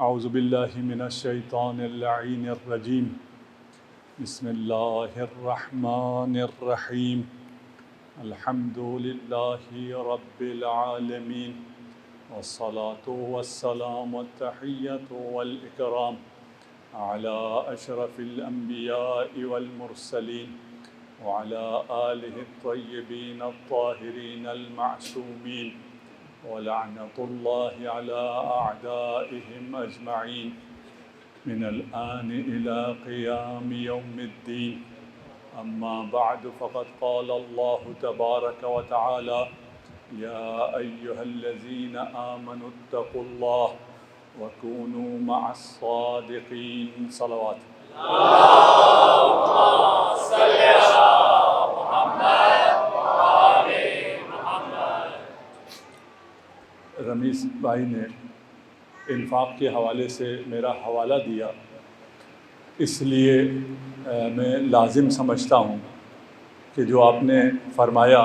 اعوذ باللہ من الشیطان اللعین الرجیم بسم اللہ الرحمن الرحیم الحمد للہ رب العالمین والصلاة والسلام والتحیۃ والاکرام علی اشرف الانبیاء والمرسلین وعلی آلہ الطیبین الطاہرین المعصومین ولعنۃ اللہ علی اعدائہم اجمعین من الآن إلى قیام یوم الدین اما بعد فقد قال اللہ تبارک وتعالی یا ایہا الذین آمنوا اتقوا اللہ وکونوا مع الصادقین صلوات رمیز بھائی نے انفاق کے حوالے سے میرا حوالہ دیا، اس لیے میں لازم سمجھتا ہوں کہ جو آپ نے فرمایا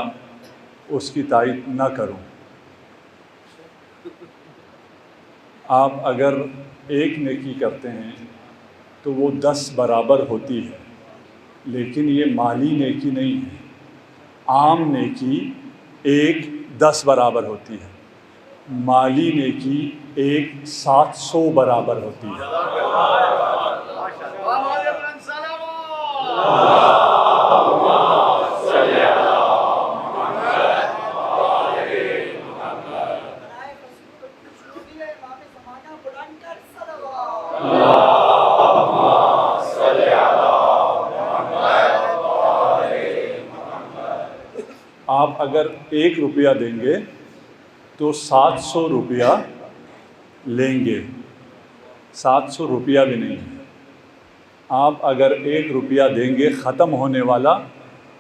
اس کی تائید نہ کروں۔ آپ اگر ایک نیکی کرتے ہیں تو وہ 10 برابر ہوتی ہے، لیکن یہ مالی نیکی نہیں ہے۔ عام نیکی 1 10 برابر ہوتی ہے، مالی نیکی 700 برابر ہوتی ہے۔ آپ اگر 1 روپیہ دیں گے تو 700 روپیہ لیں گے، 700 روپیہ بھی نہیں ہے۔ آپ اگر 1 روپیہ دیں گے ختم ہونے والا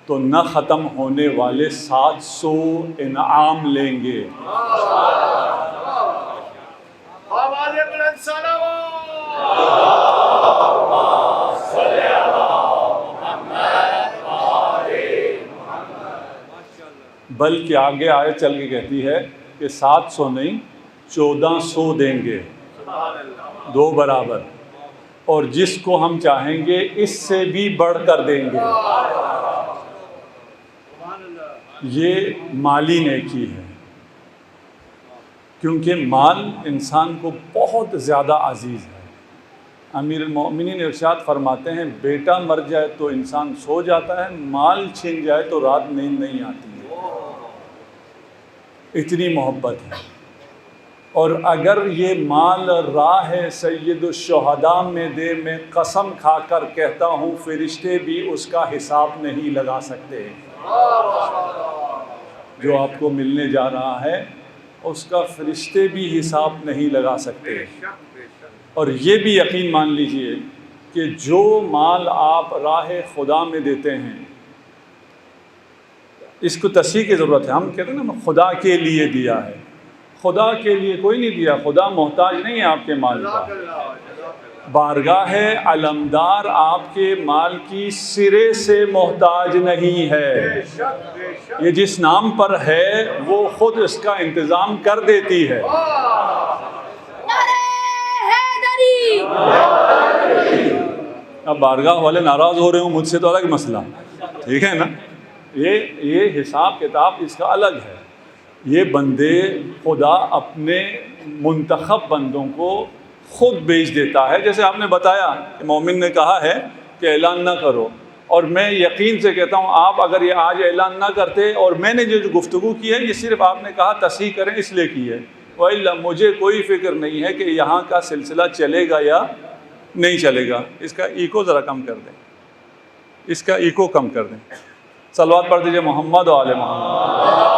تو نہ ختم ہونے والے 700 انعام لیں گے۔ بلکہ آگے آیت چل کے کہتی ہے کہ 700 نہیں 1400 دیں گے، 2 برابر، اور جس کو ہم چاہیں گے اس سے بھی بڑھ کر دیں گے۔ یہ مالی نیکی ہے، کیونکہ مال انسان کو بہت زیادہ عزیز ہے۔ امیر المؤمنین ارشاد فرماتے ہیں بیٹا مر جائے تو انسان سو جاتا ہے، مال چھن جائے تو رات نیند نہیں آتی ہے، اتنی محبت ہے۔ اور اگر یہ مال راہ سید الشہداء میں دے، میں قسم کھا کر کہتا ہوں فرشتے بھی اس کا حساب نہیں لگا سکتے۔ جو آپ کو ملنے جا رہا ہے اس کا فرشتے بھی حساب نہیں لگا سکتے۔ اور یہ بھی یقین مان لیجئے کہ جو مال آپ راہ خدا میں دیتے ہیں، اس کو تصحیح کی ضرورت ہے۔ ہم کہتے ہیں نا خدا کے لیے دیا ہے، خدا کے لیے کوئی نہیں دیا، خدا محتاج نہیں ہے آپ کے مال کا۔ بارگاہ علمدار آپ کے مال کی سرے سے محتاج نہیں ہے، یہ جس نام پر ہے وہ خود اس کا انتظام کر دیتی ہے۔ اب بارگاہ والے ناراض ہو رہے ہوں مجھ سے تو الگ مسئلہ، ٹھیک ہے نا؟ یہ حساب کتاب اس کا الگ ہے۔ یہ بندے خدا اپنے منتخب بندوں کو خود بیچ دیتا ہے، جیسے آپ نے بتایا کہ مومن نے کہا ہے کہ اعلان نہ کرو، اور میں یقین سے کہتا ہوں آپ اگر یہ آج اعلان نہ کرتے، اور میں نے جو گفتگو کی ہے یہ صرف آپ نے کہا تصحیح کریں اس لیے کی ہے، وَإِلَّا مجھے کوئی فکر نہیں ہے کہ یہاں کا سلسلہ چلے گا یا نہیں چلے گا۔ اس کا ایکو ذرا کم کر دیں، اس کا ایکو کم کر دیں۔ صلوات پڑھ دیجئے محمد و آل محمد۔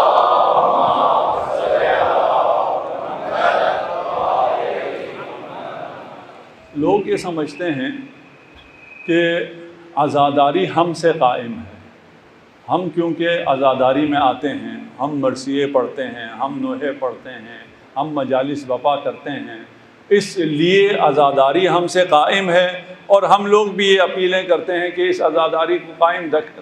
لوگ یہ سمجھتے ہیں کہ عزاداری ہم سے قائم ہے، ہم کیونکہ عزاداری میں آتے ہیں، ہم مرثیے پڑھتے ہیں، ہم نوحے پڑھتے ہیں، ہم مجالس بپا کرتے ہیں، اس لیے عزاداری ہم سے قائم ہے، اور ہم لوگ بھی یہ اپیلیں کرتے ہیں کہ اس عزاداری کو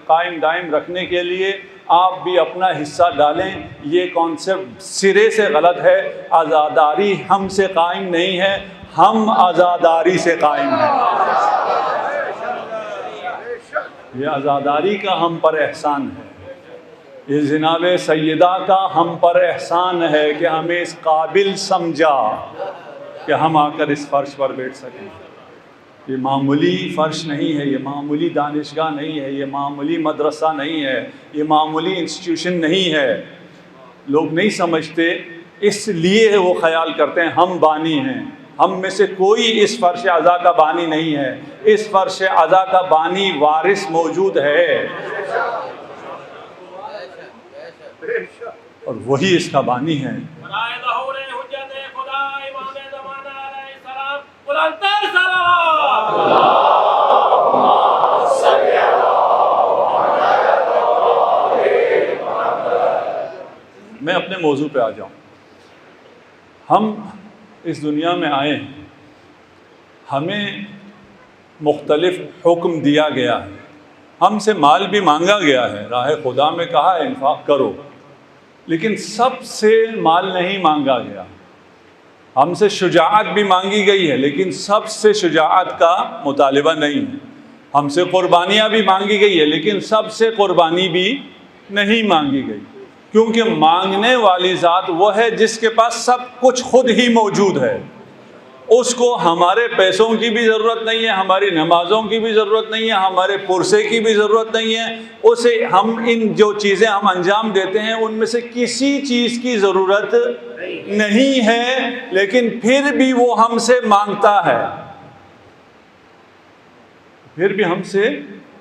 قائم دائم رکھنے کے لیے آپ بھی اپنا حصہ ڈالیں۔ یہ کانسیپٹ سرے سے غلط ہے۔ عزاداری ہم سے قائم نہیں ہے، ہم عزاداری سے قائم ہیں. یہ عزاداری کا ہم پر احسان ہے. یہ جناب سیدہ کا ہم پر احسان ہے کہ ہمیں اس قابل سمجھا کہ ہم آ کر اس فرش پر بیٹھ سکیں. یہ معمولی فرش نہیں ہے، یہ معمولی دانشگاہ نہیں ہے، یہ معمولی مدرسہ نہیں ہے، یہ معمولی انسٹیٹیوشن نہیں ہے. لوگ نہیں سمجھتے، اس لیے وہ خیال کرتے ہیں ہم بانی ہیں. ہم میں سے کوئی اس فرش عزا کا بانی نہیں ہے. اس فرش عزا کا بانی وارث موجود ہے اور وہی اس کا بانی ہے. میں اپنے موضوع پہ آ جاؤں. ہم اس دنیا میں آئے ہیں، ہمیں مختلف حکم دیا گیا ہے، ہم سے مال بھی مانگا گیا ہے، راہ خدا میں کہا ہے انفاق کرو، لیکن سب سے مال نہیں مانگا گیا. ہم سے شجاعت بھی مانگی گئی ہے، لیکن سب سے شجاعت کا مطالبہ نہیں ہے. ہم سے قربانیاں بھی مانگی گئی ہے، لیکن سب سے قربانی بھی نہیں مانگی گئی. کیونکہ مانگنے والی ذات وہ ہے جس کے پاس سب کچھ خود ہی موجود ہے. اس کو ہمارے پیسوں کی بھی ضرورت نہیں ہے، ہماری نمازوں کی بھی ضرورت نہیں ہے، ہمارے پرسے کی بھی ضرورت نہیں ہے. اسے ہم ان جو چیزیں ہم انجام دیتے ہیں ان میں سے کسی چیز کی ضرورت نہیں ہے، لیکن پھر بھی وہ ہم سے مانگتا ہے، پھر بھی ہم سے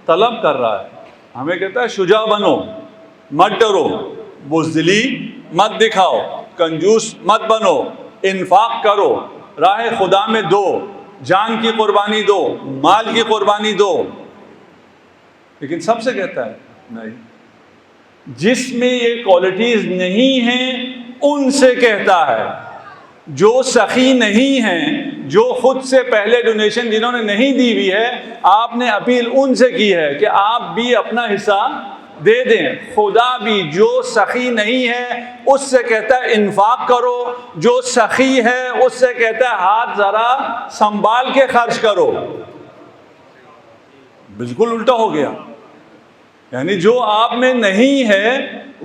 طلب کر رہا ہے. ہمیں کہتا ہے شجاع بنو، مت ڈرو، بزدلی مت دکھاؤ، کنجوس مت بنو، انفاق کرو، راہ خدا میں دو، جان کی قربانی دو، مال کی قربانی دو. لیکن سب سے کہتا ہے نہیں. جس میں یہ کوالٹیز نہیں ہیں ان سے کہتا ہے. جو سخی نہیں ہیں، جو خود سے پہلے ڈونیشن جنہوں نے نہیں دی ہوئی ہے، آپ نے اپیل ان سے کی ہے کہ آپ بھی اپنا حصہ دے دیں. خدا بھی جو سخی نہیں ہے اس سے کہتا ہے انفاق کرو، جو سخی ہے اس سے کہتا ہے ہاتھ ذرا سنبھال کے خرچ کرو. بالکل الٹا ہو گیا. یعنی جو آپ میں نہیں ہے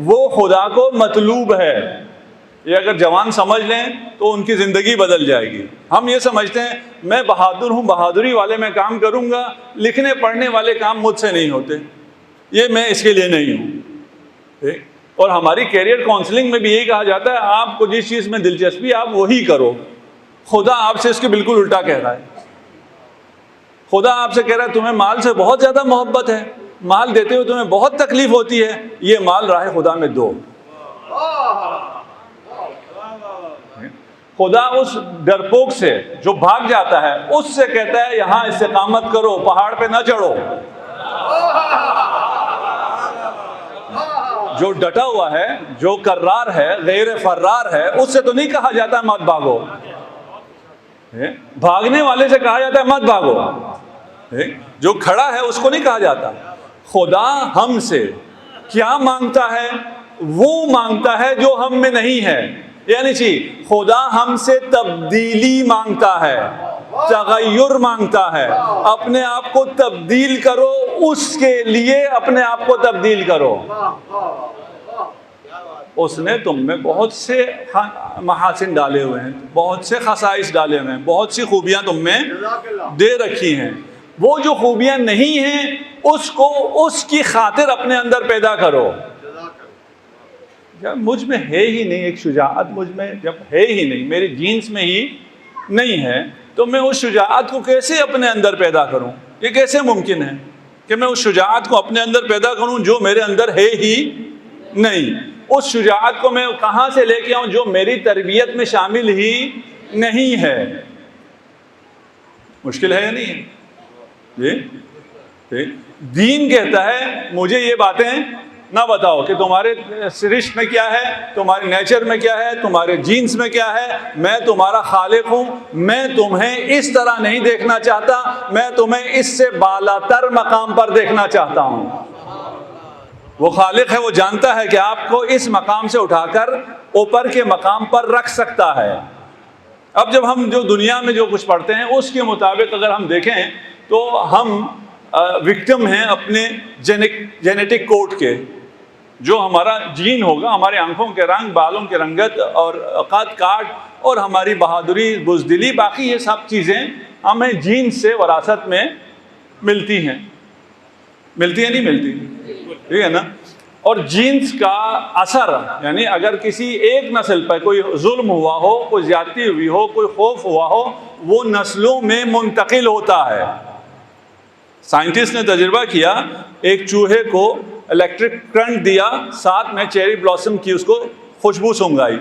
وہ خدا کو مطلوب ہے. یہ اگر جوان سمجھ لیں تو ان کی زندگی بدل جائے گی. ہم یہ سمجھتے ہیں میں بہادر ہوں، بہادری والے میں کام کروں گا، لکھنے پڑھنے والے کام مجھ سے نہیں ہوتے، یہ میں اس کے لیے نہیں ہوں. اور ہماری کیریئر کاؤنسلنگ میں بھی یہی کہا جاتا ہے آپ کو جس چیز میں دلچسپی آپ وہی کرو. خدا آپ سے اس کے بالکل الٹا کہہ رہا ہے. خدا آپ سے کہہ رہا ہے تمہیں مال سے بہت زیادہ محبت ہے، مال دیتے ہوئے تمہیں بہت تکلیف ہوتی ہے، یہ مال راہ خدا میں دو. خدا اس ڈرپوک سے جو بھاگ جاتا ہے اس سے کہتا ہے یہاں استقامت کرو، پہاڑ پہ نہ چڑھو. جو ڈٹا ہوا ہے، جو کرار ہے، غیر فرار ہے، اس سے تو نہیں کہا جاتا مت بھاگو. بھاگنے والے سے کہا جاتا ہے مت بھاگو. جو کھڑا ہے اس کو نہیں کہا جاتا. خدا ہم سے کیا مانگتا ہے؟ وہ مانگتا ہے جو ہم میں نہیں ہے. یعنی خدا ہم سے تبدیلی مانگتا ہے، تغیر مانگتا ہے. اپنے آپ کو تبدیل کرو، اس کے لیے اپنے آپ کو تبدیل کرو. اس نے تم میں بہت سے محاسن ڈالے ہوئے ہیں، بہت سے خصائص ڈالے ہوئے ہیں، بہت سی خوبیاں تم میں دے رکھی ہیں. وہ جو خوبیاں نہیں ہیں اس کو اس کی خاطر اپنے اندر پیدا کرو. جب مجھ میں ہے ہی نہیں ایک شجاعت، مجھ میں جب ہے ہی نہیں، میری جینس میں ہی نہیں ہے، تو میں اس شجاعت کو کیسے اپنے اندر پیدا کروں؟ یہ کیسے ممکن ہے کہ میں اس شجاعت کو اپنے اندر پیدا کروں جو میرے اندر ہے ہی نہیں؟ اس شجاعت کو میں کہاں سے لے کے آؤں جو میری تربیت میں شامل ہی نہیں ہے؟ مشکل ہے یا نہیں ہے؟ دین کہتا ہے مجھے یہ باتیں نہ بتاؤ کہ تمہارے سرشت میں کیا ہے، تمہارے نیچر میں کیا ہے، تمہارے جینس میں کیا ہے. میں تمہارا خالق ہوں، میں تمہیں اس طرح نہیں دیکھنا چاہتا، میں تمہیں اس سے بالا تر مقام پر دیکھنا چاہتا ہوں. وہ خالق ہے، وہ جانتا ہے کہ آپ کو اس مقام سے اٹھا کر اوپر کے مقام پر رکھ سکتا ہے. اب جب ہم جو دنیا میں جو کچھ پڑھتے ہیں اس کے مطابق اگر ہم دیکھیں تو ہم وکٹم ہیں اپنے جینیٹک کوڈ کے. جو ہمارا جین ہوگا، ہمارے آنکھوں کے رنگ، بالوں کی رنگت اور قد کاٹ اور ہماری بہادری، بزدلی، باقی یہ سب چیزیں ہمیں جین سے وراثت میں ملتی ہیں. ملتی ہے نہیں ملتی؟ ٹھیک ہے نا. اور جینز کا اثر، یعنی اگر کسی ایک نسل پر کوئی ظلم ہوا ہو، کوئی زیادتی ہوئی ہو، کوئی خوف ہوا ہو، وہ نسلوں میں منتقل ہوتا ہے. سائنٹسٹ نے تجربہ کیا، ایک چوہے کو الیکٹرک کرنٹ دیا، ساتھ میں چیری بلاسم کی اس کو خوشبو سونگھائی.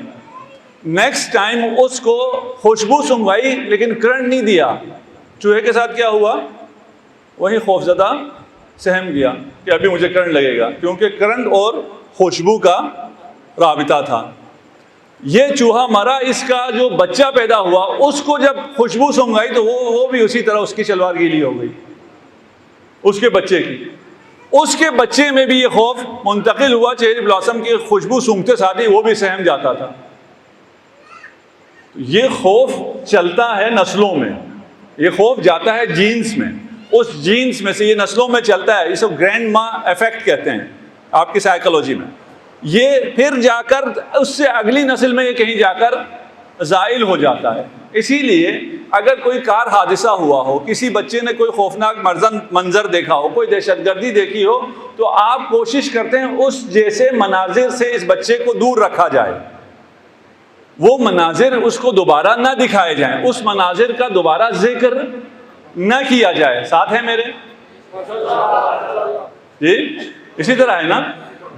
نیکسٹ ٹائم اس کو خوشبو سونگھائی لیکن کرنٹ نہیں دیا. چوہے کے ساتھ کیا ہوا؟ وہی خوفزدہ سہم گیا کہ ابھی مجھے کرنٹ لگے گا، کیونکہ کرنٹ اور خوشبو کا رابطہ تھا. یہ چوہا مرا، اس کا جو بچہ پیدا ہوا اس کو جب خوشبو سونگھائی تو وہ بھی اسی طرح اس کی شلوار گیلی ہو گئی، اس کے بچے کی. اس کے بچے میں بھی یہ خوف منتقل ہوا، چیری بلاسم کی خوشبو سونگھتے ساتھ ہی وہ بھی سہم جاتا تھا. یہ خوف چلتا ہے نسلوں میں، یہ خوف جاتا ہے جینز میں، اس جینز میں سے یہ نسلوں میں چلتا ہے. اس کو گرینڈ ماں ایفیکٹ کہتے ہیں آپ کی سائیکالوجی میں. یہ پھر جا کر اس سے اگلی نسل میں یہ کہیں جا کر زائل ہو جاتا ہے. اسی لیے اگر کوئی کار حادثہ ہوا ہو، کسی بچے نے کوئی خوفناک منظر دیکھا ہو، کوئی دہشت گردی دیکھی ہو، تو آپ کوشش کرتے ہیں اس جیسے مناظر سے اس بچے کو دور رکھا جائے. وہ مناظر اس کو دوبارہ نہ دکھائے جائیں، اس مناظر کا دوبارہ ذکر نہ کیا جائے. ساتھ ہے میرے جی؟ اسی طرح ہے نا،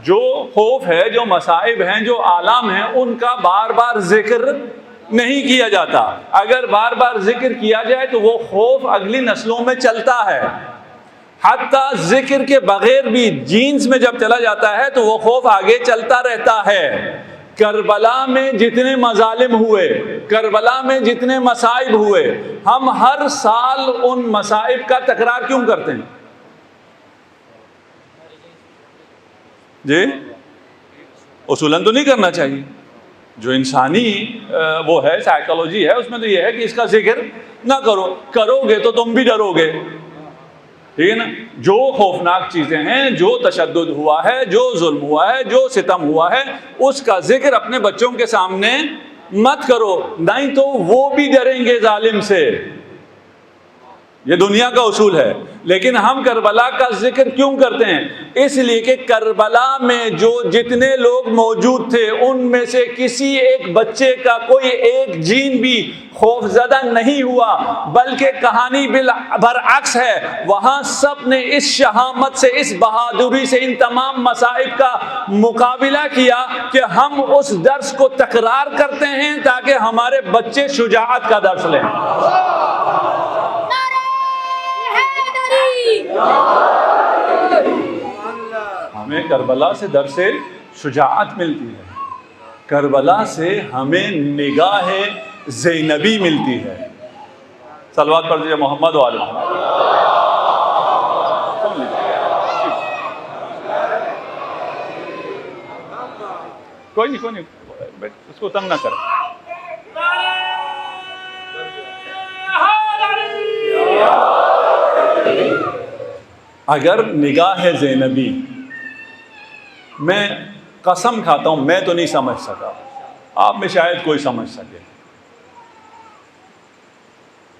جو خوف ہے، جو مصائب ہیں، جو آلام ہیں، ان کا بار بار ذکر نہیں کیا جاتا. اگر بار بار ذکر کیا جائے تو وہ خوف اگلی نسلوں میں چلتا ہے. حتیٰ ذکر کے بغیر بھی جینز میں جب چلا جاتا ہے تو وہ خوف آگے چلتا رہتا ہے. کربلا میں جتنے مظالم ہوئے، کربلا میں جتنے مصائب ہوئے، ہم ہر سال ان مصائب کا تکرار کیوں کرتے ہیں؟ جی اصولاً تو نہیں کرنا چاہیے. جو انسانی وہ ہے سائیکالوجی ہے، اس میں تو یہ ہے کہ اس کا ذکر نہ کرو. کرو گے تو تم بھی ڈرو گے. ٹھیک ہے نا. جو خوفناک چیزیں ہیں، جو تشدد ہوا ہے، جو ظلم ہوا ہے، جو ستم ہوا ہے، اس کا ذکر اپنے بچوں کے سامنے مت کرو، نہیں تو وہ بھی ڈریں گے ظالم سے. یہ دنیا کا اصول ہے. لیکن ہم کربلا کا ذکر کیوں کرتے ہیں؟ اس لیے کہ کربلا میں جو جتنے لوگ موجود تھے ان میں سے کسی ایک بچے کا کوئی ایک جین بھی خوف زدہ نہیں ہوا، بلکہ کہانی برعکس ہے. وہاں سب نے اس شہامت سے، اس بہادری سے ان تمام مصائب کا مقابلہ کیا کہ ہم اس درس کو تکرار کرتے ہیں تاکہ ہمارے بچے شجاعت کا درس لیں. ہمیں کربلا سے درس شجاعت ملتی ہے. کربلا سے ہمیں نگاہ زینبی ملتی ہے. صلوات پڑھ دیجیے محمد و آل محمد. کوئی نہیں اس کو تنگ نہ کریں. اگر نگاہ زینبی، میں قسم کھاتا ہوں میں تو نہیں سمجھ سکا، آپ میں شاید کوئی سمجھ سکے.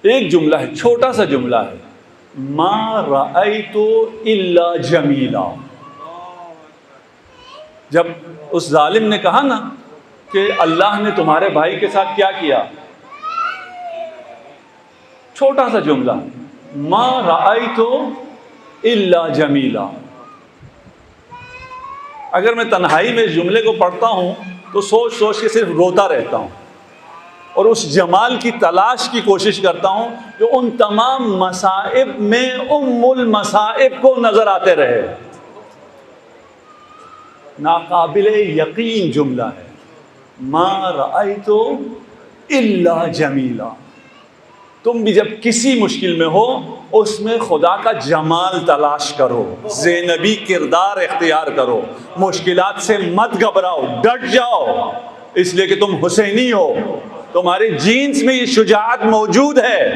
ایک جملہ ہے، چھوٹا سا جملہ ہے، ما رأیت الا جمیلا. جب اس ظالم نے کہا نا کہ اللہ نے تمہارے بھائی کے ساتھ کیا کیا، چھوٹا سا جملہ، ما رأیت الا جمیلا. اگر میں تنہائی میں اس جملے کو پڑھتا ہوں تو سوچ سوچ کے صرف روتا رہتا ہوں اور اس جمال کی تلاش کی کوشش کرتا ہوں جو ان تمام مصائب میں ام المصائب کو نظر آتے رہے. ناقابل یقین جملہ ہے، ما رأیت الا جمیلا. تم بھی جب کسی مشکل میں ہو اس میں خدا کا جمال تلاش کرو، زینبی کردار اختیار کرو. مشکلات سے مت گھبراؤ، ڈٹ جاؤ، اس لیے کہ تم حسینی ہو. تمہارے جینز میں یہ شجاعت موجود ہے.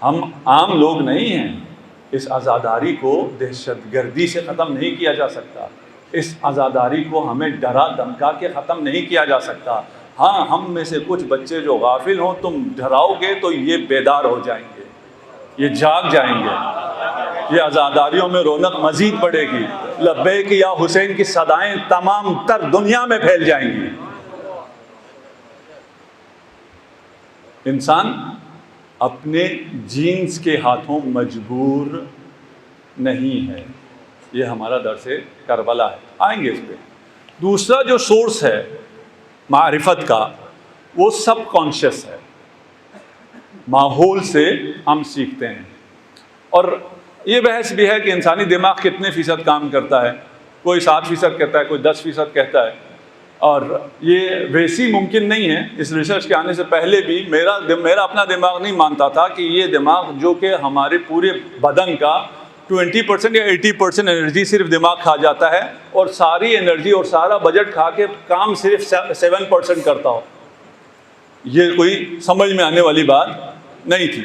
ہم عام لوگ نہیں ہیں. اس عزاداری کو دہشت گردی سے ختم نہیں کیا جا سکتا. اس عزاداری کو ہمیں ڈرا دھمکا کے ختم نہیں کیا جا سکتا. ہاں ہم میں سے کچھ بچے جو غافل ہوں، تم ڈراؤ گے تو یہ بیدار ہو جائیں گے، یہ جاگ جائیں گے. یہ عزاداریوں میں رونق مزید بڑھے گی. لبیک یا حسین کی صدائیں تمام تر دنیا میں پھیل جائیں گی. انسان اپنے جینز کے ہاتھوں مجبور نہیں ہے. یہ ہمارا درس کربلا ہے، آئیں گے اس پہ. دوسرا جو سورس ہے معرفت کا، وہ سب کانشیس ہے. ماحول سے ہم سیکھتے ہیں. اور یہ بحث بھی ہے کہ انسانی دماغ کتنے فیصد کام کرتا ہے. کوئی 7% کہتا ہے، کوئی 10% کہتا ہے. اور یہ ویسی ممکن نہیں ہے. اس ریسرچ کے آنے سے پہلے بھی میرا اپنا دماغ نہیں مانتا تھا کہ یہ دماغ جو کہ ہمارے پورے بدن کا 20% یا 80% انرجی صرف دماغ کھا جاتا ہے، اور ساری انرجی اور سارا بجٹ کھا کے کام صرف 7% کرتا ہو. یہ کوئی سمجھ میں آنے والی بات نہیں تھی.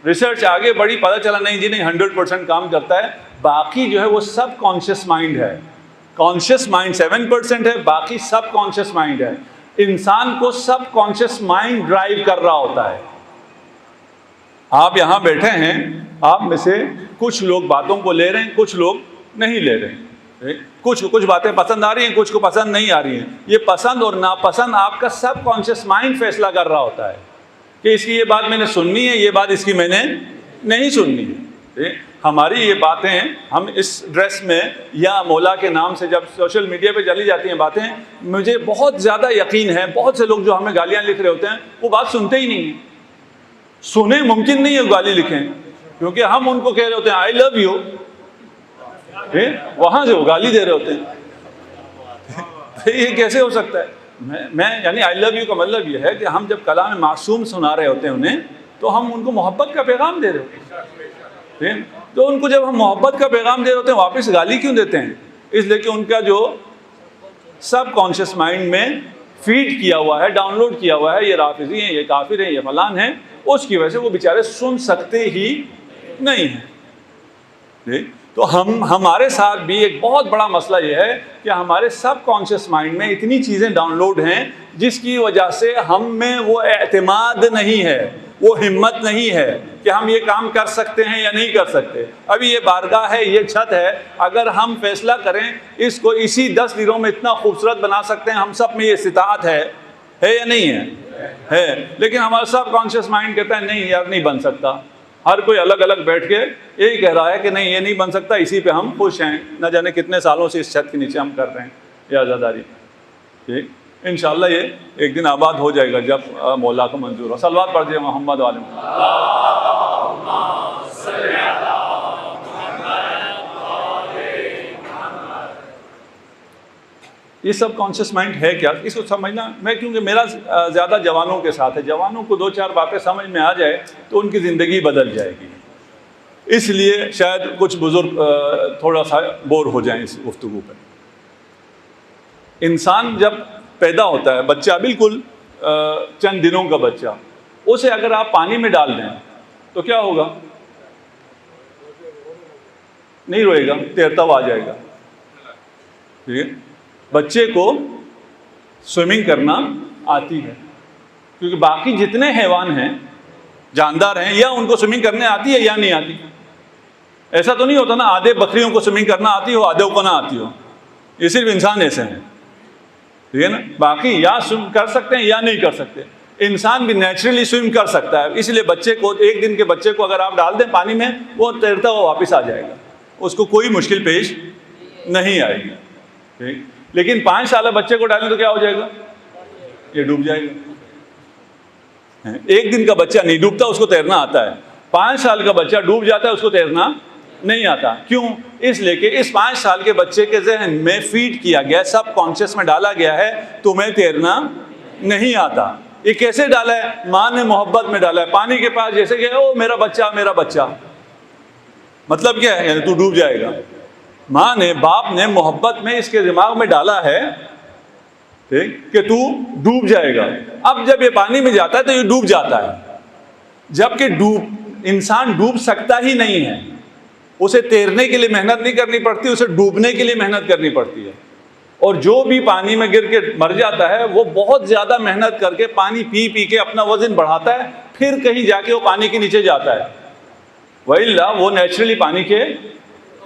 ریسرچ آگے بڑھی، پتہ چلا نہیں جی، نہیں 100% کام کرتا ہے. باقی جو ہے وہ سب کانشیس مائنڈ ہے. کانشیس مائنڈ 7% ہے، باقی سب کانشیس مائنڈ ہے. انسان کو سب کانشیس مائنڈ ڈرائیو کر رہا ہوتا ہے. آپ یہاں بیٹھے ہیں، آپ میں سے کچھ لوگ باتوں کو لے رہے ہیں، کچھ لوگ نہیں لے رہے ہیں. کچھ باتیں پسند آ رہی ہیں، کچھ کو پسند نہیں آ رہی ہیں. یہ پسند اور ناپسند آپ کا سب کانشیس مائنڈ فیصلہ کر رہا ہوتا ہے کہ اس کی یہ بات میں نے سننی ہے، یہ بات اس کی میں نے نہیں سننی ہے. ہماری یہ باتیں ہم اس ڈریس میں یا مولا کے نام سے جب سوشل میڈیا پہ چلی جاتی ہیں باتیں، مجھے بہت زیادہ یقین ہے بہت سے لوگ جو ہمیں گالیاں لکھ رہے ہوتے ہیں وہ بات سنتے ہی نہیں ہیں. سنیں ممکن نہیں ہے گالی لکھیں، کیونکہ ہم ان کو کہہ رہے ہوتے ہیں آئی لو یو، وہاں سے وہ گالی دے رہے ہوتے ہیں. یہ کیسے ہو سکتا ہے؟ میں یعنی آئی لو یو کا مطلب یہ ہے کہ ہم جب کلام معصوم سنا رہے ہوتے ہیں انہیں، تو ہم ان کو محبت کا پیغام دے رہے ہوتے ہیں. تو ان کو جب ہم محبت کا پیغام دے رہے ہوتے ہیں، واپس گالی کیوں دیتے ہیں؟ اس لیے کہ ان کا جو سب کانشیس مائنڈ میں فیڈ کیا ہوا ہے، ڈاؤن لوڈ کیا ہوا ہے، یہ رافضی ہیں، یہ کافر ہیں، یہ فلان ہیں، اس کی وجہ سے وہ بیچارے سن سکتے ہی نہیں ہیں. تو ہمارے ساتھ بھی ایک بہت بڑا مسئلہ یہ ہے کہ ہمارے سب کانشیس مائنڈ میں اتنی چیزیں ڈاؤن لوڈ ہیں جس کی وجہ سے ہم میں وہ اعتماد نہیں ہے، وہ ہمت نہیں ہے کہ ہم یہ کام کر سکتے ہیں یا نہیں کر سکتے. ابھی یہ بارگاہ ہے، یہ چھت ہے، اگر ہم فیصلہ کریں اس کو اسی 10 دنوں میں اتنا خوبصورت بنا سکتے ہیں. ہم سب میں یہ استطاعت ہے یا نہیں ہے؟ لیکن ہمارا سب کانشیس مائنڈ کہتا ہے نہیں یار، نہیں بن سکتا. ہر کوئی الگ الگ بیٹھ کے یہی کہہ رہا ہے کہ نہیں یہ نہیں بن سکتا. اسی پہ ہم خوش ہیں. نہ جانے کتنے سالوں سے اس چھت کے نیچے ہم کر رہے ہیں یہ عزاداری. ٹھیک، انشاءاللہ یہ ایک دن آباد ہو جائے گا جب مولا کو منظور ہو. صلوات پڑھ دیجیے محمد علیہ. یہ سب کانشیس مائنڈ ہے کیا، اس کو سمجھنا میں، کیونکہ میرا زیادہ جوانوں کے ساتھ ہے. جوانوں کو 2-4 باتیں سمجھ میں آ جائے تو ان کی زندگی بدل جائے گی. اس لیے شاید کچھ بزرگ تھوڑا سا بور ہو جائیں اس گفتگو پہ. انسان جب پیدا ہوتا ہے، بچہ بالکل چند دنوں کا بچہ، اسے اگر آپ پانی میں ڈال دیں تو کیا ہوگا؟ نہیں روئے گا، تیرتا ہوا آ جائے گا. ٹھیک ہے، بچے کو سوئمنگ کرنا آتی ہے، کیونکہ باقی جتنے حیوان ہیں، جاندار ہیں، یا ان کو سوئمنگ کرنے آتی ہے یا نہیں آتی. ایسا تو نہیں ہوتا نا آدھے بکریوں کو سوئمنگ کرنا آتی ہو، آدھے کو نہ آتی ہو. یہ صرف انسان ایسے ہیں. ٹھیک ہے نا، باقی یا سوئم کر سکتے ہیں یا نہیں کر سکتے. انسان بھی نیچرلی سوئم کر سکتا ہے. اس لیے بچے کو، ایک دن کے بچے کو اگر آپ ڈال دیں پانی میں، وہ تیرتا ہوا واپس آ جائے گا، اس کو کوئی مشکل پیش نہیں آئے گی. ٹھیک، لیکن 5 سالہ بچے کو ڈالیں تو کیا ہو جائے گا؟ یہ ڈوب جائے گا. ایک دن کا بچہ نہیں ڈوبتا، اس کو تیرنا آتا ہے. 5 سال کا بچہ ڈوب جاتا ہے، اس کو تیرنا نہیں آتا. کیوں؟ اس لیے کہ اس 5 سال کے بچے کے ذہن میں فیڈ کیا گیا، سب کانشیس میں ڈالا گیا ہے تمہیں تیرنا نہیں آتا. یہ کیسے ڈالا ہے؟ ماں نے محبت میں ڈالا ہے. پانی کے پاس جیسے کہ او میرا بچہ میرا بچہ، مطلب کیا ہے؟ یعنی تو ڈوب جائے گا. ماں نے، باپ نے محبت میں اس کے دماغ میں ڈالا ہے ٹھیک کہ تو ڈوب جائے گا. اب جب یہ پانی میں جاتا ہے تو یہ ڈوب جاتا ہے، جبکہ انسان ڈوب سکتا ہی نہیں ہے. اسے تیرنے کے لیے محنت نہیں کرنی پڑتی، اسے ڈوبنے کے لیے محنت کرنی پڑتی ہے. اور جو بھی پانی میں گر کے مر جاتا ہے وہ بہت زیادہ محنت کر کے پانی پی پی کے اپنا وزن بڑھاتا ہے، پھر کہیں جا کے وہ پانی کے نیچے جاتا ہے. وَإِلَّا وہ نیچرلی پانی کے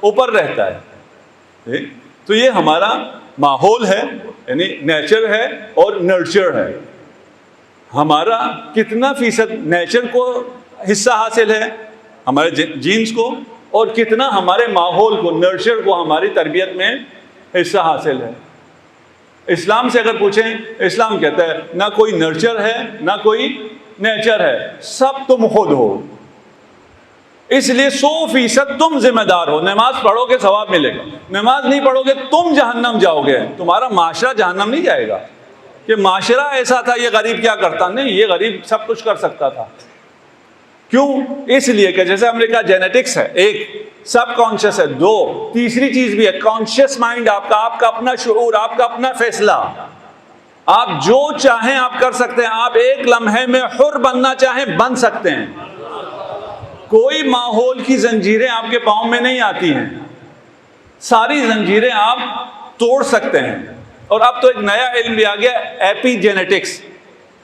اوپر رہتا ہے. تو یہ ہمارا ماحول ہے، یعنی نیچر ہے اور نرچر ہے. ہمارا کتنا فیصد نیچر کو حصہ حاصل ہے، ہمارے جینز کو، اور کتنا ہمارے ماحول کو، نرچر کو، ہماری تربیت میں حصہ حاصل ہے. اسلام سے اگر پوچھیں، اسلام کہتا ہے نہ کوئی نرچر ہے نہ کوئی نیچر ہے، سب تم خود ہو. اس لیے 100% تم ذمہ دار ہو. نماز پڑھو گے ثواب ملے گا، نماز نہیں پڑھو گے تم جہنم جاؤ گے. تمہارا معاشرہ جہنم نہیں جائے گا کہ معاشرہ ایسا تھا، یہ غریب کیا کرتا. نہیں، یہ غریب سب کچھ کر سکتا تھا. کیوں؟ اس لیے کہ جیسے ہم نے کہا جینیٹکس ہے، ایک سب کانشیس ہے، دو تیسری چیز بھی ہے کانشیس مائنڈ. آپ کا اپنا شعور، آپ کا اپنا فیصلہ. آپ جو چاہیں آپ کر سکتے ہیں. آپ ایک لمحے میں حر بننا چاہیں بن سکتے ہیں. کوئی ماحول کی زنجیریں آپ کے پاؤں میں نہیں آتی ہیں، ساری زنجیریں آپ توڑ سکتے ہیں. اور اب تو ایک نیا علم بھی آ گیا، ایپی جینیٹکس.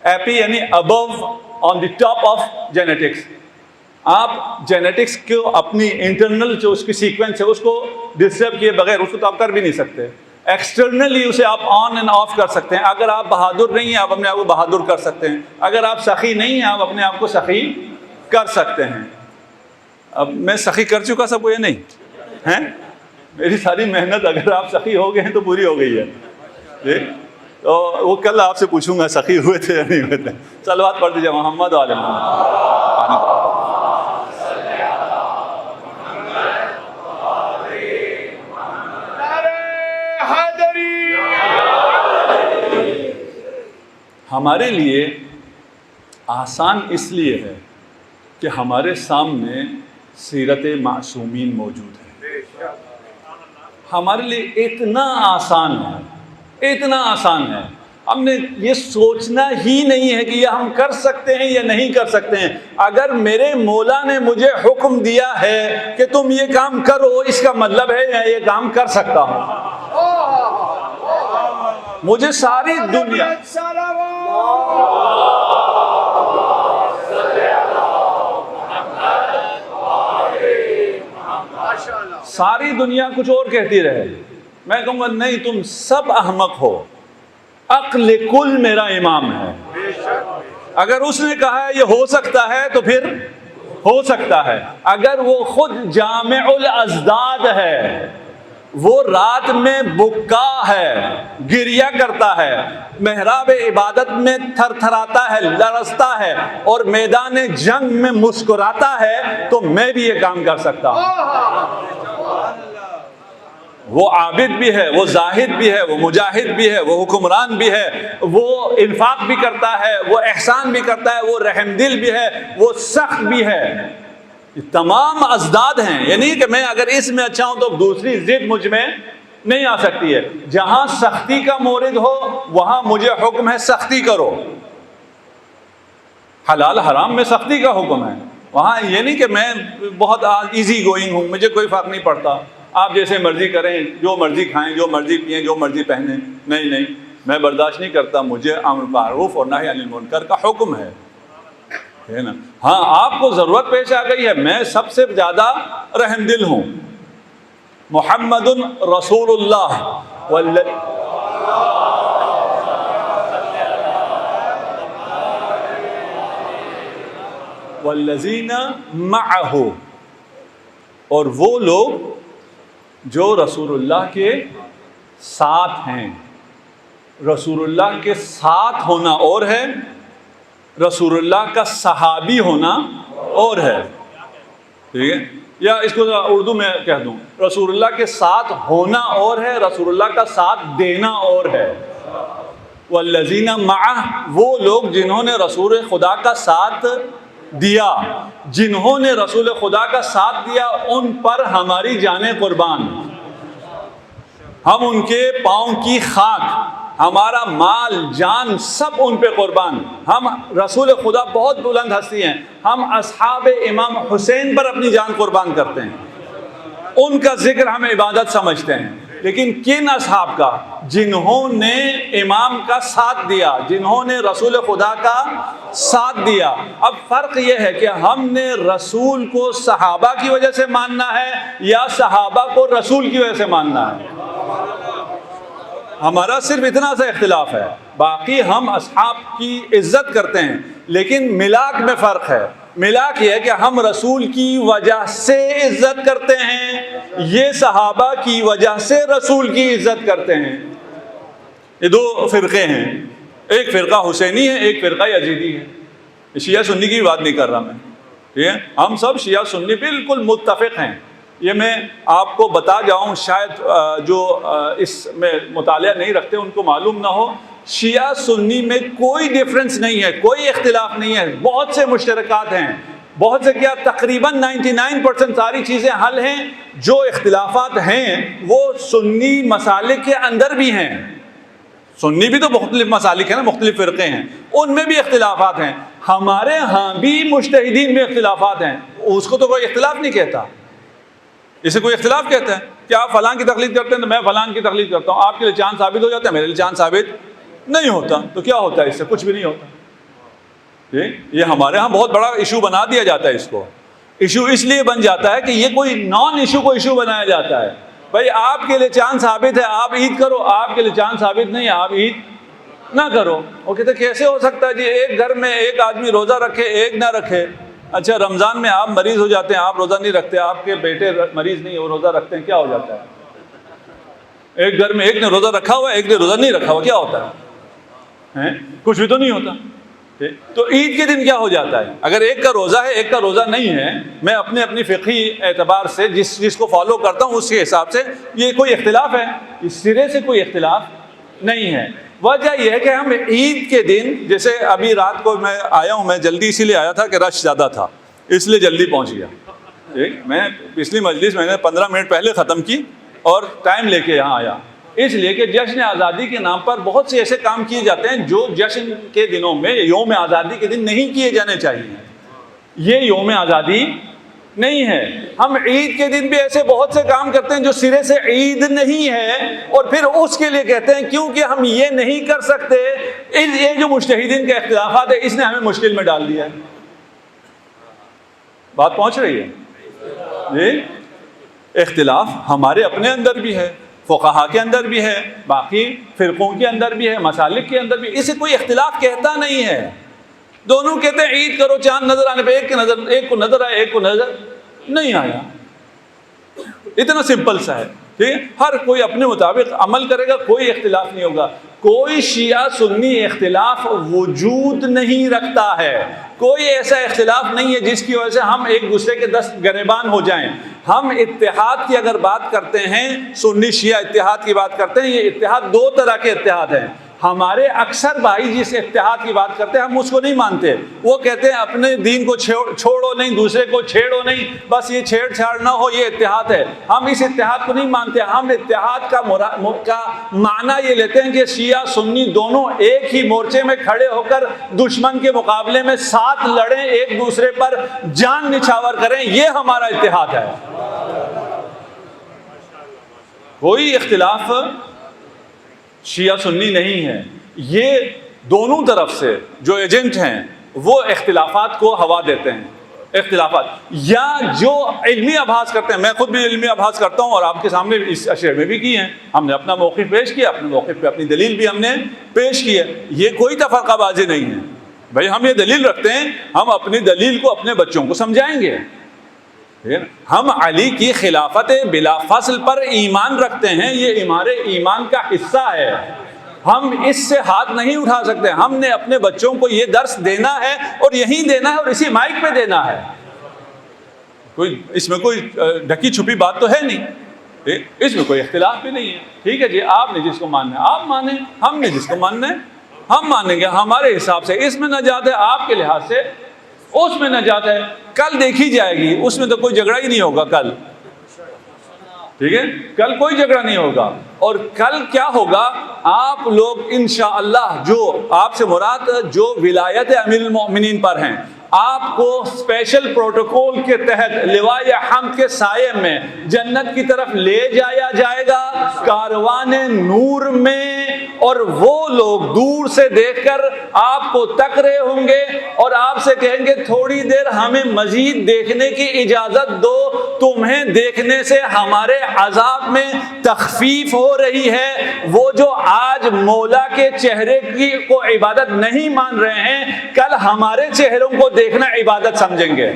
ایپی یعنی ابو، آن دی ٹاپ آف جینیٹکس. آپ جینیٹکس کو اپنی انٹرنل جو اس کی سیکوینس ہے اس کو ڈسٹرب کیے بغیر اس کو تو آپ کر بھی نہیں سکتے. ایکسٹرنلی اسے آپ آن اینڈ آف کر سکتے ہیں. اگر آپ بہادر نہیں ہیں آپ اپنے آپ کو بہادر کر سکتے ہیں. اگر آپ سخی نہیں ہیں آپ اپنے آپ کو سخی کر سکتے ہیں. اب میں سخی کر چکا سب کو یہ نہیں ہیں، میری ساری محنت اگر آپ سخی ہو گئے ہیں تو پوری ہو گئی ہے. تو وہ کل آپ سے پوچھوں گا سخی ہوئے تھے یا نہیں ہوئے تھے. صلوات پڑھ دیجیے محمد و آل محمد. ہمارے لیے آسان اس لیے ہے کہ ہمارے سامنے سیرت معصومین موجود ہے. ہمارے لیے اتنا آسان ہے، اتنا آسان ہے. ہم نے یہ سوچنا ہی نہیں ہے کہ یہ ہم کر سکتے ہیں یا نہیں کر سکتے ہیں. اگر میرے مولا نے مجھے حکم دیا ہے کہ تم یہ کام کرو، اس کا مطلب ہے میں یہ کام کر سکتا ہوں. مجھے ساری دنیا ساری دنیا کچھ اور کہتی رہے، میں کہوں گا نہیں، تم سب احمق ہو. عقل کل میرا امام ہے. اگر اس نے کہا ہے یہ ہو سکتا ہے تو پھر ہو سکتا ہے. اگر وہ خود جامع الازداد ہے، وہ رات میں بکا ہے، گریہ کرتا ہے، محراب عبادت میں تھر تھراتا ہے، لرزتا ہے، اور میدان جنگ میں مسکراتا ہے، تو میں بھی یہ کام کر سکتا ہوں. وہ عابد بھی ہے، وہ زاہد بھی ہے، وہ مجاہد بھی ہے، وہ حکمران بھی ہے، وہ انفاق بھی کرتا ہے، وہ احسان بھی کرتا ہے، وہ رحم دل بھی ہے، وہ سخت بھی ہے. تمام ازداد ہیں. یعنی کہ میں اگر اس میں اچھا ہوں تو دوسری ضد مجھ میں نہیں آ سکتی ہے. جہاں سختی کا مورد ہو وہاں مجھے حکم ہے سختی کرو. حلال حرام میں سختی کا حکم ہے. وہاں یہ نہیں کہ میں بہت ایزی گوئنگ ہوں، مجھے کوئی فرق نہیں پڑتا، آپ جیسے مرضی کریں، جو مرضی کھائیں، جو مرضی پئیں، جو مرضی پہنیں. نہیں، میں برداشت نہیں کرتا. مجھے امر معروف اور نہی عن المنکر کا حکم ہے نا. ہاں آپ کو ضرورت پیش آ گئی ہے، میں سب سے زیادہ رحم دل ہوں. محمد رسول اللہ والذین معہ، اور وہ لوگ جو رسول اللہ کے ساتھ ہیں. رسول اللہ کے ساتھ ہونا اور ہے، رسول اللہ کا صحابی ہونا اور ہے. ٹھیک ہے، یا اس کو اردو میں کہہ دوں، رسول اللہ کے ساتھ ہونا اور ہے، رسول اللہ کا ساتھ دینا اور ہے. والذین معہ، وہ لوگ جنہوں نے رسول خدا کا ساتھ دیا، جنہوں نے رسول خدا کا ساتھ دیا ان پر ہماری جانیں قربان. ہم ان کے پاؤں کی خاک ہمارا مال جان سب ان پہ قربان. ہم رسول خدا بہت بلند ہستی ہیں, ہم اصحاب امام حسین پر اپنی جان قربان کرتے ہیں, ان کا ذکر ہم عبادت سمجھتے ہیں. لیکن کن اصحاب کا؟ جنہوں نے امام کا ساتھ دیا, جنہوں نے رسول خدا کا ساتھ دیا. اب فرق یہ ہے کہ ہم نے رسول کو صحابہ کی وجہ سے ماننا ہے یا صحابہ کو رسول کی وجہ سے ماننا ہے. ہمارا صرف اتنا سا اختلاف ہے, باقی ہم اصحاب کی عزت کرتے ہیں, لیکن ملاک میں فرق ہے. ملاک یہ ہے کہ ہم رسول کی وجہ سے عزت کرتے ہیں, یہ صحابہ کی وجہ سے رسول کی عزت کرتے ہیں. یہ دو فرقے ہیں, ایک فرقہ حسینی ہے, ایک فرقہ یزیدی ہے. شیعہ سنی کی بات نہیں کر رہا میں, ٹھیک ہے, ہم سب شیعہ سنی بالکل متفق ہیں. یہ میں آپ کو بتا جاؤں, شاید جو اس میں مطالعہ نہیں رکھتے ان کو معلوم نہ ہو, شیعہ سنی میں کوئی ڈیفرنس نہیں ہے, کوئی اختلاف نہیں ہے, بہت سے مشترکات ہیں, بہت سے کیا تقریباً 99% ساری چیزیں حل ہیں. جو اختلافات ہیں وہ سنی مسالک کے اندر بھی ہیں. سنی بھی تو مختلف مسالک ہیں نا, مختلف فرقے ہیں, ان میں بھی اختلافات ہیں. ہمارے ہاں بھی مجتہدین میں اختلافات ہیں, اس کو تو کوئی اختلاف نہیں کہتا. اسے کوئی اختلاف کہتا ہے کہ آپ فلاں کی تقلید کرتے ہیں تو میں فلاں کی تقلید کرتا ہوں, آپ کے لیے چاند ثابت ہو جاتا ہے, میرے لیے چاند ثابت نہیں ہوتا, تو کیا ہوتا ہے اس سے؟ کچھ بھی نہیں ہوتا. یہ ہمارے ہاں بہت بڑا ایشو بنا دیا جاتا ہے. اس کو ایشو اس لیے بن جاتا ہے کہ یہ کوئی نان ایشو کو ایشو بنایا جاتا ہے. بھائی آپ کے لیے چاند ثابت ہے, آپ عید کرو, آپ کے لیے چاند ثابت نہیں ہے, آپ عید نہ کرو. وہ کہتے کیسے ہو سکتا ہے جی, ایک گھر میں ایک آدمی روزہ رکھے ایک نہ رکھے. اچھا رمضان میں آپ مریض ہو جاتے ہیں, آپ روزہ نہیں رکھتے, آپ کے بیٹے مریض نہیں وہ روزہ رکھتے ہیں, کیا ہو جاتا ہے؟ ایک گھر میں ایک نے روزہ رکھا ہوا ہے ایک نے روزہ نہیں رکھا ہوا, کیا ہوتا ہے؟ کچھ بھی تو نہیں ہوتا. تو عید کے دن کیا ہو جاتا ہے؟ اگر ایک کا روزہ ہے ایک کا روزہ نہیں ہے, میں اپنی فقہی اعتبار سے جس کو فالو کرتا ہوں اس کے حساب سے یہ کوئی اختلاف ہے, اس سرے سے کوئی اختلاف نہیں ہے. وجہ یہ ہے کہ ہم عید کے دن, جیسے ابھی رات کو میں آیا ہوں, میں جلدی اسی لیے آیا تھا کہ رش زیادہ تھا اس لیے جلدی پہنچ گیا. میں پچھلی مجلس میں نے 15 منٹ پہلے ختم کی اور ٹائم لے کے یہاں آیا, اس لیے کہ جشن آزادی کے نام پر بہت سے ایسے کام کیے جاتے ہیں جو جشن کے دنوں میں, یوم آزادی کے دن نہیں کیے جانے چاہیے. یہ یوم آزادی نہیں ہے. ہم عید کے دن بھی ایسے بہت سے کام کرتے ہیں جو سرے سے عید نہیں ہے, اور پھر اس کے لیے کہتے ہیں کیونکہ ہم یہ نہیں کر سکتے, یہ جو مجتہدین کے اختلافات ہے اس نے ہمیں مشکل میں ڈال دیا ہے. بات پہنچ رہی ہے؟ جی, اختلاف ہمارے اپنے اندر بھی ہے, فقہا کے اندر بھی ہے, باقی فرقوں کے اندر بھی ہے, مسالک کے اندر بھی. اسے کوئی اختلاف کہتا نہیں ہے. دونوں کہتے ہیں عید کرو, چاند نظر آنے پہ ایک کو نظر آیا ایک کو نظر نہیں آیا. اتنا سمپل سا ہے. ٹھیک ہے, ہر کوئی اپنے مطابق عمل کرے گا, کوئی اختلاف نہیں ہوگا. کوئی شیعہ سنی اختلاف وجود نہیں رکھتا ہے, کوئی ایسا اختلاف نہیں ہے جس کی وجہ سے ہم ایک دوسرے کے دست گریبان ہو جائیں. ہم اتحاد کی اگر بات کرتے ہیں, سنی شیعہ اتحاد کی بات کرتے ہیں, یہ اتحاد دو طرح کے اتحاد ہیں. ہمارے اکثر بھائی جس اتحاد کی بات کرتے ہیں ہم اس کو نہیں مانتے. وہ کہتے ہیں اپنے دین کو چھوڑو نہیں, دوسرے کو چھیڑو نہیں, بس یہ چھیڑ چھاڑ نہ ہو, یہ اتحاد ہے. ہم اس اتحاد کو نہیں مانتے. ہم اتحاد کا معنی یہ لیتے ہیں کہ شیعہ سنی دونوں ایک ہی مورچے میں کھڑے ہو کر دشمن کے مقابلے میں ساتھ لڑیں, ایک دوسرے پر جان نچھاور کریں, یہ ہمارا اتحاد ہے. کوئی اختلاف شیعہ سنی نہیں ہے. یہ دونوں طرف سے جو ایجنٹ ہیں وہ اختلافات کو ہوا دیتے ہیں. اختلافات یا جو علمی ابحاث کرتے ہیں, میں خود بھی علمی ابحاث کرتا ہوں اور آپ کے سامنے اس اشعے میں بھی کی ہیں, ہم نے اپنا موقف پیش کیا, اپنے موقف پہ اپنی دلیل بھی ہم نے پیش کی ہے. یہ کوئی تفرقہ بازی نہیں ہے. بھائی ہم یہ دلیل رکھتے ہیں, ہم اپنی دلیل کو اپنے بچوں کو سمجھائیں گے. ہم علی کی خلافت بلا فصل پر ایمان رکھتے ہیں, یہ ہمارے ایمان کا حصہ ہے, ہم اس سے ہاتھ نہیں اٹھا سکتے. ہم نے اپنے بچوں کو یہ درس دینا ہے اور یہی دینا ہے اور اسی مائک پہ دینا ہے. اس میں کوئی ڈھکی چھپی بات تو ہے نہیں, اس میں کوئی اختلاف بھی نہیں ہے. ٹھیک ہے جی, آپ نے جس کو ماننا ہے آپ مانیں, ہم نے جس کو ماننا ہے ہم مانیں گے. ہمارے حساب سے اس میں نجات ہے, آپ کے لحاظ سے اس میں نجات ہے. کل دیکھی جائے گی, اس میں تو کوئی جھگڑا ہی نہیں ہوگا کل. ٹھیک ہے, کل کوئی جھگڑا نہیں ہوگا. اور کل کیا ہوگا, آپ لوگ انشاءاللہ، جو آپ سے مراد جو ولایت امیر المومنین پر ہیں، آپ کو اسپیشل پروٹوکول کے تحت لوائے حمد کے سائے میں جنت کی طرف لے جایا جائے گا کاروان نور میں، اور وہ لوگ دور سے دیکھ کر آپ کو تک رہے ہوں گے اور آپ سے کہیں گے تھوڑی دیر ہمیں مزید دیکھنے کی اجازت دو، تمہیں دیکھنے سے ہمارے عذاب میں تخفیف ہو رہی ہے۔ وہ جو آج مولا کے چہرے کی کو عبادت نہیں مان رہے ہیں، کل ہمارے چہروں کو دیکھنا عبادت سمجھیں گے۔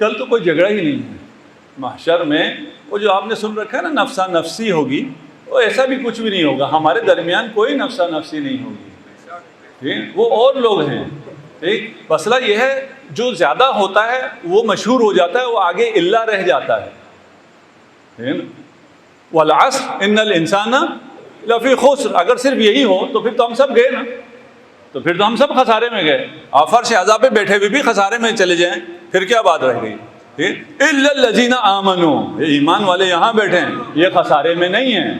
کل تو کوئی جھگڑا ہی نہیں ہے محشر میں، وہ جو آپ نے سن رکھا ہے نا نفسا نفسی ہوگی، وہ ایسا بھی کچھ بھی نہیں ہوگا، ہمارے درمیان کوئی نفسا نفسی نہیں ہوگی، وہ اور لوگ ہیں۔ ٹھیک، مسئلہ یہ ہے جو زیادہ ہوتا ہے وہ مشہور ہو جاتا ہے، وہ آگے الا رہ جاتا ہے۔ والعصر ان الانسان لفی خسر، اگر صرف یہی ہو تو پھر تو ہم سب گئے نا، تو پھر تو ہم سب خسارے میں گئے، آپ فرش عذاب پہ بیٹھے ہوئے بھی خسارے میں چلے جائیں، پھر کیا بات رہ گئی؟ الا الذین آمنوا، ایمان والے یہاں بیٹھے ہیں، یہ خسارے میں نہیں ہیں،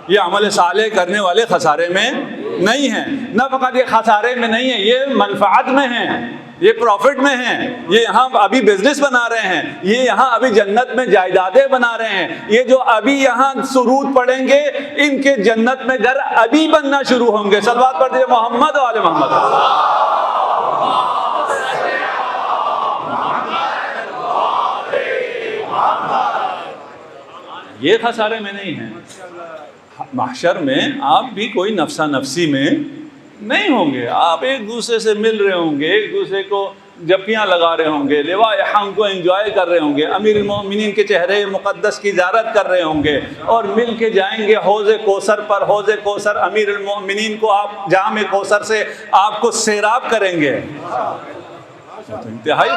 یہ عمل صالح کرنے والے خسارے میں نہیں ہیں، نہ فقط یہ خسارے میں نہیں ہیں، یہ منفعت میں ہیں، یہ پروفٹ میں ہیں، یہ یہاں ابھی بزنس بنا رہے ہیں، یہ یہاں ابھی جنت میں جائیدادیں بنا رہے ہیں، یہ جو ابھی یہاں سرود پڑھیں گے ان کے جنت میں گھر ابھی بننا شروع ہوں گے۔ صلوات پڑھ دیجیے محمد و آل محمد۔ یہ خسارے میں نہیں ہیں۔ محشر میں آپ بھی کوئی نفسا نفسی میں نہیں ہوں گے، آپ ایک دوسرے سے مل رہے ہوں گے، ایک دوسرے کو جپیاں لگا رہے ہوں گے، لوائے حمد کو انجوائے کر رہے ہوں گے، امیر المومنین کے چہرے مقدس کی زیارت کر رہے ہوں گے، اور مل کے جائیں گے حوض کوثر پر۔ حوض کوثر امیر المومنین کو آپ جام کوثر سے آپ کو سیراب کریں گے۔ انتہائی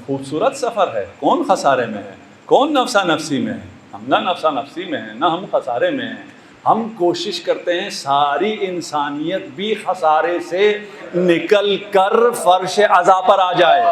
خوبصورت سفر ہے۔ کون خسارے میں ہے؟ کون نفسا نفسی میں ہے؟ ہم نہ نفسا نفسی میں ہیں، نہ ہم خسارے میں ہیں۔ ہم کوشش کرتے ہیں ساری انسانیت بھی خسارے سے نکل کر فرش عزا پر آ جائے۔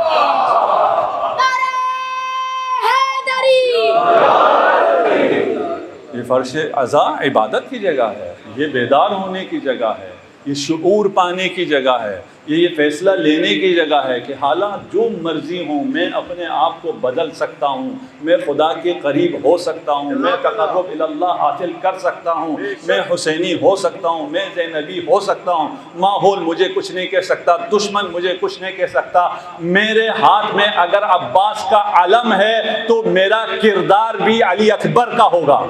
یہ فرش عزا عبادت کی جگہ ہے، یہ بیدار ہونے کی جگہ ہے، یہ شعور پانے کی جگہ ہے، یہ فیصلہ لینے کی جگہ ہے کہ حالات جو مرضی ہوں میں اپنے آپ کو بدل سکتا ہوں، میں خدا کے قریب ہو سکتا ہوں، میں تقرب اللہ حاصل کر سکتا ہوں، میں حسینی ہو سکتا ہوں، میں زینبی ہو سکتا ہوں، ماحول مجھے کچھ نہیں کہہ سکتا، دشمن مجھے کچھ نہیں کہہ سکتا۔ میرے ہاتھ میں اگر عباس کا علم ہے تو میرا کردار بھی علی اکبر کا ہوگا۔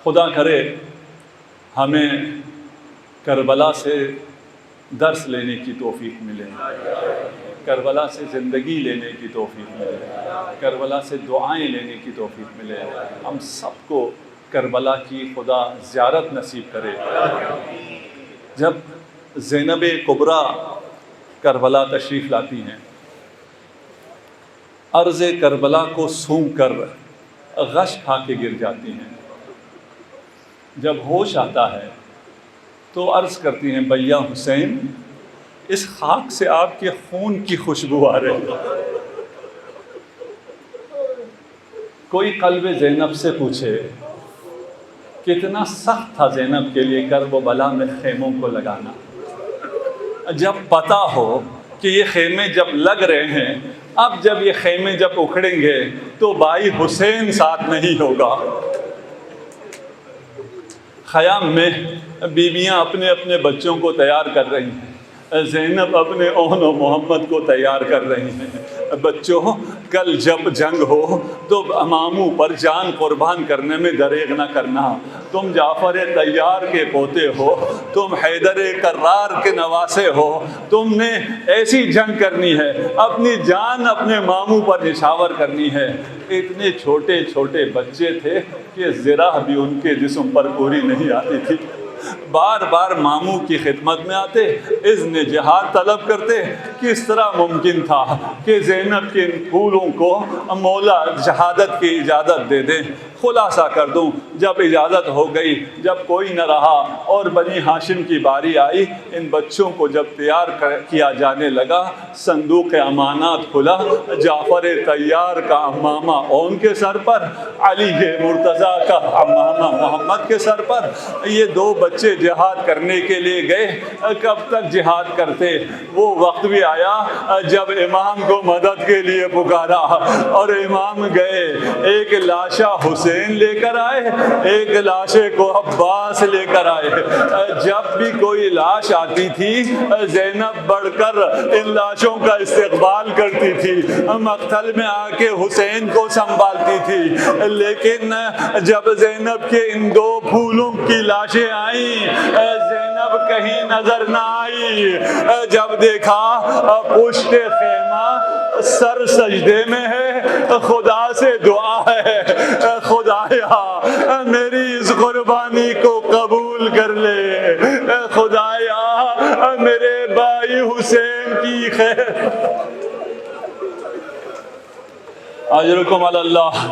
خدا کرے ہمیں کربلا سے درس لینے کی توفیق ملے، کربلا سے زندگی لینے کی توفیق ملے، کربلا سے دعائیں لینے کی توفیق ملے۔ ہم سب کو کربلا کی خدا زیارت نصیب کرے۔ جب زینب کبریٰ کربلا تشریف لاتی ہیں، عرض کربلا کو سونگ کر غش کھا کے گر جاتی ہیں۔ جب ہوش آتا ہے تو عرض کرتی ہیں بھیا حسین، اس خاک سے آپ کے خون کی خوشبو آ رہی ہے۔ کوئی قلب زینب سے پوچھے کتنا سخت تھا زینب کے لیے کرب و بلا میں خیموں کو لگانا۔ جب پتہ ہو کہ یہ خیمے جب لگ رہے ہیں، اب جب یہ خیمے جب اکھڑیں گے تو بھائی حسین ساتھ نہیں ہوگا۔ خیام میں بیویاں اپنے اپنے بچوں کو تیار کر رہی ہیں، زینب اپنے اون و محمد کو تیار کر رہی ہیں۔ بچوں کل جب جنگ ہو تو ماموں پر جان قربان کرنے میں دریغ نہ کرنا. تم جعفر طیار کے پوتے ہو, تم حیدر کرار کے نواسے ہو, تم نے ایسی جنگ کرنی ہے, اپنی جان اپنے ماموں پر نچھاور کرنی ہے. اتنے چھوٹے چھوٹے بچے تھے کہ ذرا بھی ان کے جسم پر پوری نہیں آتی تھی. بار بار ماموں کی خدمت میں آتے, اذن جہاد طلب کرتے. کس طرح ممکن تھا کہ زینب کے ان پھولوں کو مولا شہادت کی اجازت دے دیں؟ خلاصہ کر دوں, جب اجازت ہو گئی, جب کوئی نہ رہا اور بنی ہاشم کی باری آئی, ان بچوں کو جب تیار کیا جانے لگا, صندوق امانات کھلا, جعفر طیار کا امامہ اون کے سر پر, علی مرتضیٰ کا امامہ محمد کے سر پر. یہ دو بچے جہاد کرنے کے لیے گئے. کب تک جہاد کرتے؟ وہ وقت بھی آیا جب امام کو مدد کے لیے پکارا اور امام گئے. ایک لاشا حسین لے کر آئے, ایک لاشے کو عباس لے کر آئے. جب بھی کوئی لاش آتی تھی زینب بڑھ کر ان لاشوں کا استقبال کرتی تھی, مقتل میں آ کے حسین کو سنبھالتی تھی. لیکن جب زینب کے ان دو پھولوں کی لاشیں آئیں, زینب کہیں نظر نہ آئی. جب دیکھا پشت خیمہ سر سجدے میں ہے, خدا سے دعا ہے, خدایا میری اس قربانی کو قبول کر لے, خدایا میرے بھائی حسین کی خیر. اجرکم علی اللہ.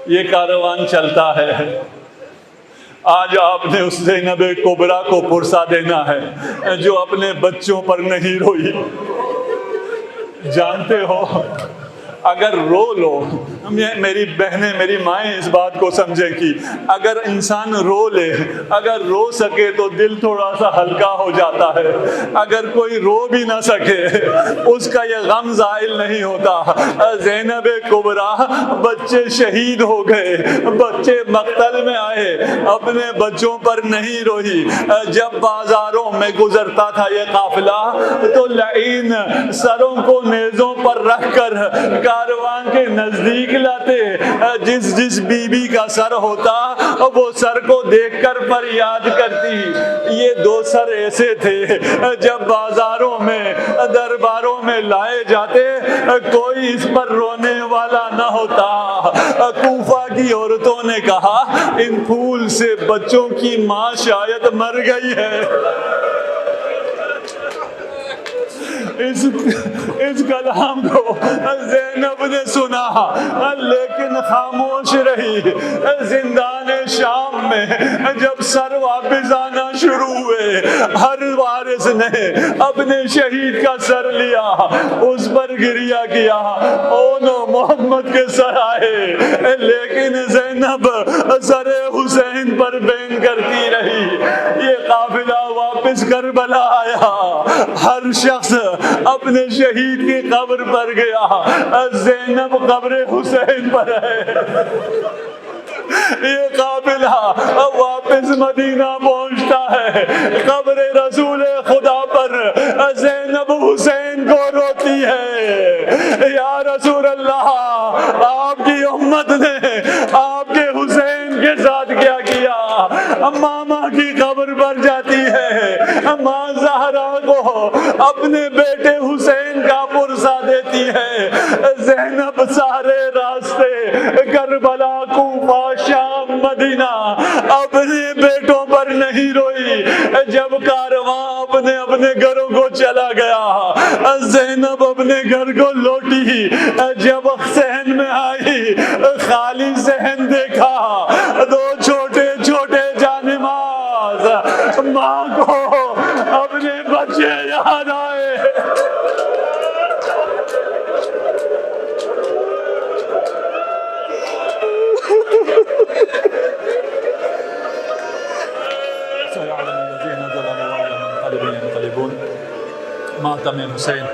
یہ کاروان چلتا ہے. آج آپ نے اس زینب کبریٰ کو پرسا دینا ہے جو اپنے بچوں پر نہیں روئی. جانتے ہو اگر رو لو, میری بہنیں میری مائیں اس بات کو سمجھیں کہ اگر انسان رو لے, اگر رو سکے تو دل تھوڑا سا ہلکا ہو جاتا ہے. اگر کوئی رو بھی نہ سکے اس کا یہ غم زائل نہیں ہوتا. زینب کبریٰ بچے شہید ہو گئے, بچے مقتل میں آئے, اپنے بچوں پر نہیں روئی. جب بازاروں میں گزرتا تھا یہ قافلہ تو لعین سروں کو نیزوں پر رکھ کر کاروان کے نزدیک لاتے. جس بی بی کا سر ہوتا وہ سر کو دیکھ کر فریاد کرتی. یہ دو سر ایسے تھے جب بازاروں میں درباروں میں لائے جاتے کوئی اس پر رونے والا نہ ہوتا. کوفہ کی عورتوں نے کہا ان پھول سے بچوں کی ماں شاید مر گئی ہے. اس کلام کو زینب نے سنا لیکن خاموش رہی. زندان شام میں جب سر واپس آنا شروع ہوئے, ہر وارث نے اپنے شہید کا سر لیا, اس پر گریہ کیا. او نو محمد کے سر آئے لیکن زینب سر حسین پر بین کرتی رہی. یہ قافلہ واپس کربلا آیا, ہر شخص اپنے شہید کی قبر پر گیا. زینب قبر حسین پر ہے. یہ قافلہ واپس مدینہ پہنچتا ہے, قبر رسول خدا پر زینب حسین کو روتی ہے. یا رسول اللہ, آپ کی امت نے آپ کے حسین کے ساتھ کیا کیا؟ ماما کی قبر پر جاتی ہے, ماں زہرا کو اپنے بیٹے حسین کا پرسا دیتی ہے. زینب سارے راستے کربلا, کوفہ, شام, مدینہ اپنے بیٹوں پر نہیں روئی. جب کارواں اپنے اپنے گھروں کو چلا گیا زینب اپنے گھر کو لوٹی. جب صحن میں آئی خالی صحن دیکھا, دو چھوٹے چھوٹے جانماز, ماں کو اپنے بچے یاد آئے. سيعلم الذين ظلموا وينقلبون ماتم حسین.